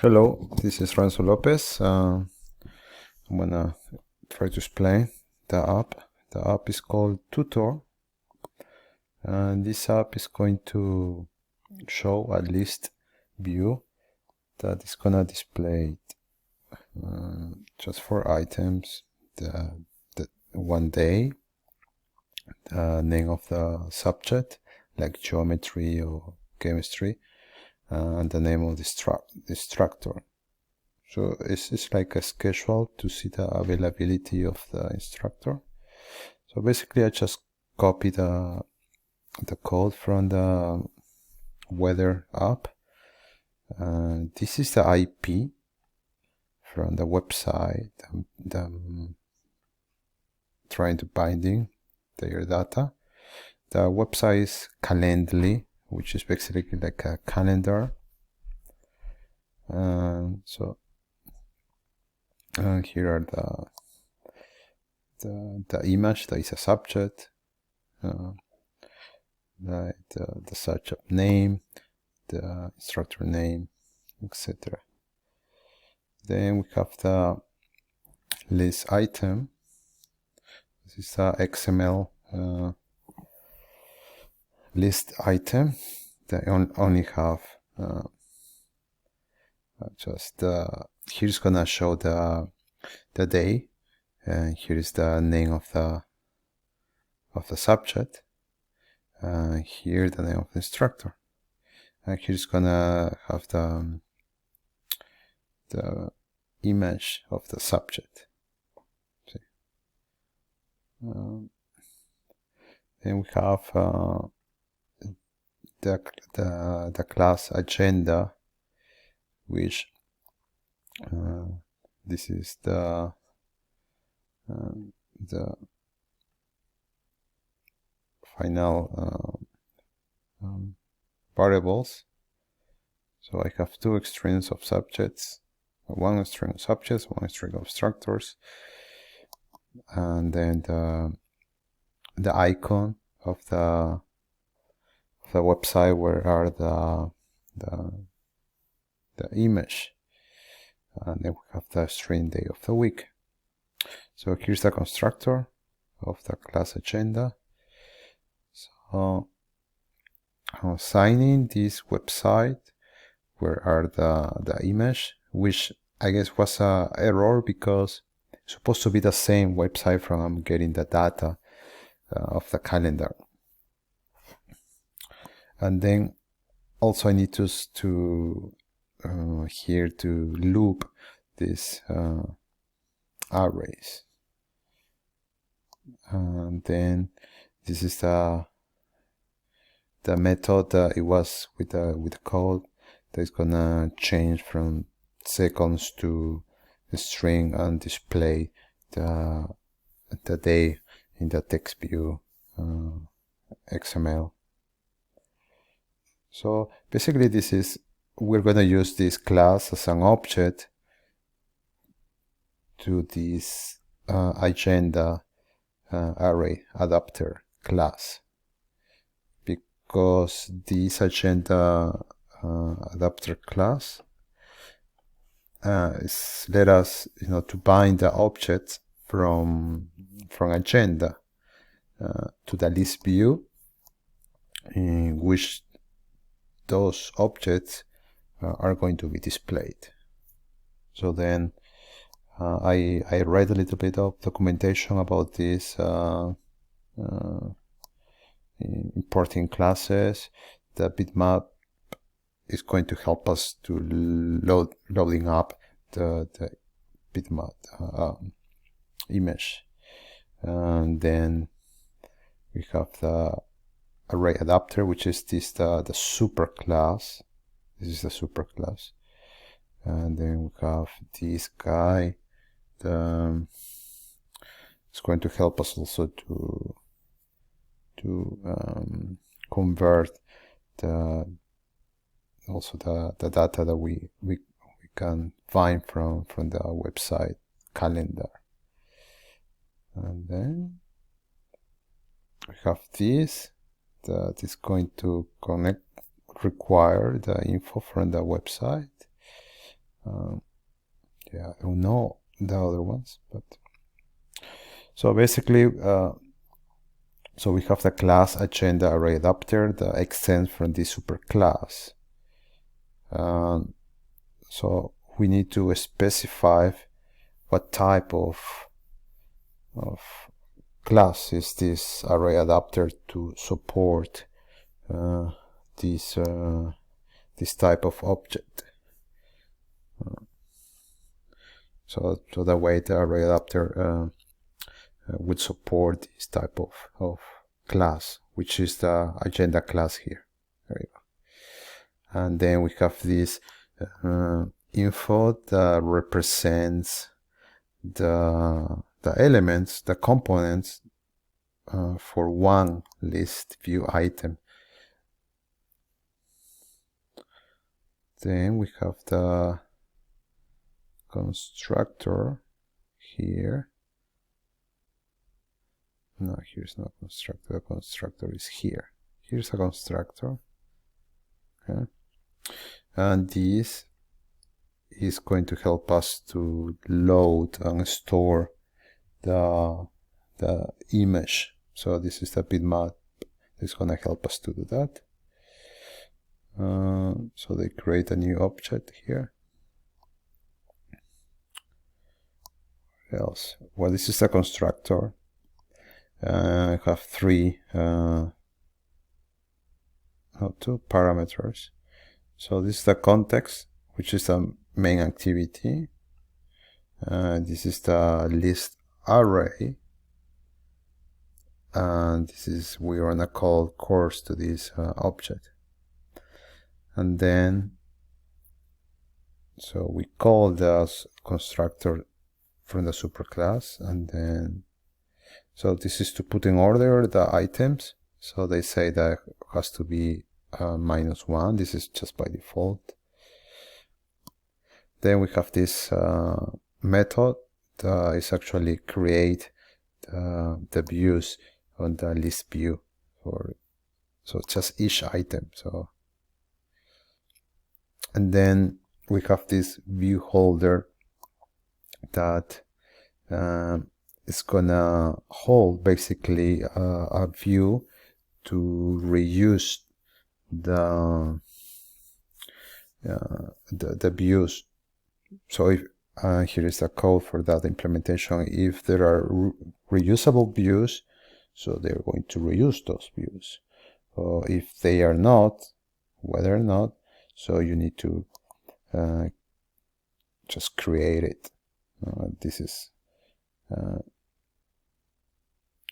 Hello, this is Renzo Lopez. I'm gonna try to explain the app. The app is called Tutor, and this app is going to show a list view that is gonna display just 4 items: the one day, the name of the subject like geometry or chemistry, and the name of the instructor. So it's like a schedule to see the availability of the instructor. So basically I just copy the code from the weather app. This is the IP from the website. I'm trying to binding their data. The website is Calendly, which is basically like a calendar. So here are the image. There is a subject, the subject name, the instructor name, etc. Then we have the list item. This is the XML list item that only have just here's gonna show the day, and here is the name of the subject, here the name of the instructor, and here's gonna have the image of the subject. See? Then we have the class agenda, which this is the final variables. So I have two strings of subjects, one string of subjects, one string of instructors, and then the icon of the website where are the image, and then we have the string day of the week. So here's the constructor of the class agenda. So assigning this website where are the image, which I guess was a error because it's supposed to be the same website from getting the data of the calendar. And then also I need to here to loop these arrays, and then this is the method it was with the code that is gonna change from seconds to a string and display the day in the text view XML. So basically we're gonna use this class as an object to this agenda array adapter class, because this agenda adapter class let us to bind the objects from agenda to the list view in which those objects are going to be displayed. So then I read a little bit of documentation about this importing classes. The bitmap is going to help us to loading up the bitmap image, and then we have the array adapter, which is this the super class. This is the super class, and then we have this guy. It's going to help us also to convert the data that we can find from the website calendar. And then we have this that is going to require the info from the website. Yeah, I don't know the other ones, but so basically, so we have the class agenda array adapter that extends from this superclass. So we need to specify what type of class is this array adapter to support this type of object. So the way the array adapter would support this type of class, which is the agenda class here. There you go. And then we have this info that represents the elements, the components for one list view item. Then we have the constructor here. No, here's not constructor. The constructor is here. Here's a constructor. Okay. And this is going to help us to load and store the image. So this is the bitmap. It's going to help us to do that. So they create a new object here. What else? Well, this is the constructor. I have two parameters. So this is the context, which is the main activity. This is the list array. And this is, we're gonna call course to this object. And then, so we call the constructor from the superclass, and then, so this is to put in order the items. So they say that has to be -1. This is just by default. Then we have this method that is actually create the views on the list view so just each item. So, and then we have this view holder that is gonna hold basically a view to reuse the views. So if here is the code for that implementation. If there are reusable views, so they're going to reuse those views. If they are not, whether or not, so you need to just create it. This is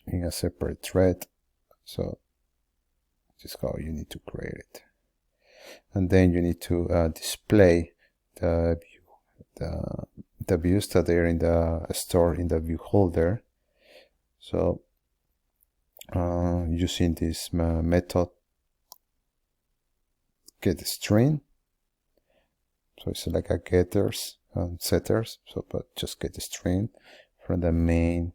in a separate thread. So this is how you need to create it. And then you need to display the views that are in the store in the view holder. So using this method get string. So it's like a getters and setters. So but just get the string from the main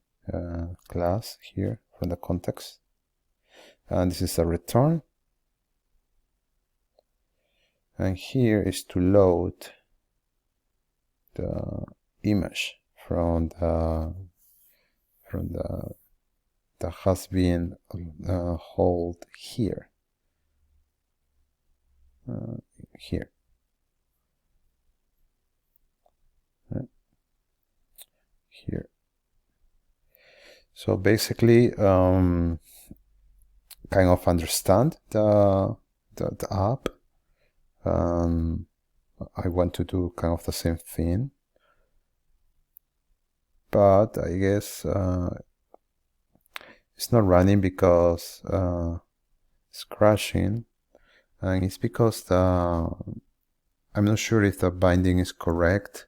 class here from the context. And this is a return. And here is to load the image from the that has been hold here. Here. Here. So basically, kind of understand the app. I want to do kind of the same thing, but I guess it's not running because it's crashing, and it's because I'm not sure if the binding is correct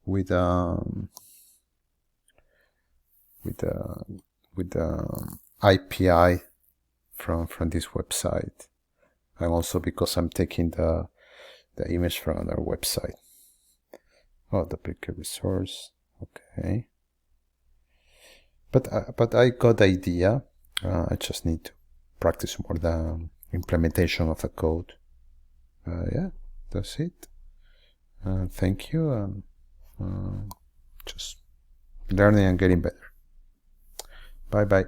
with the API from this website, and also because I'm taking the image from another website. Oh, the picker resource. Okay. But I got the idea. I just need to practice more the implementation of the code. Yeah, that's it. Thank you, and just learning and getting better. Bye bye.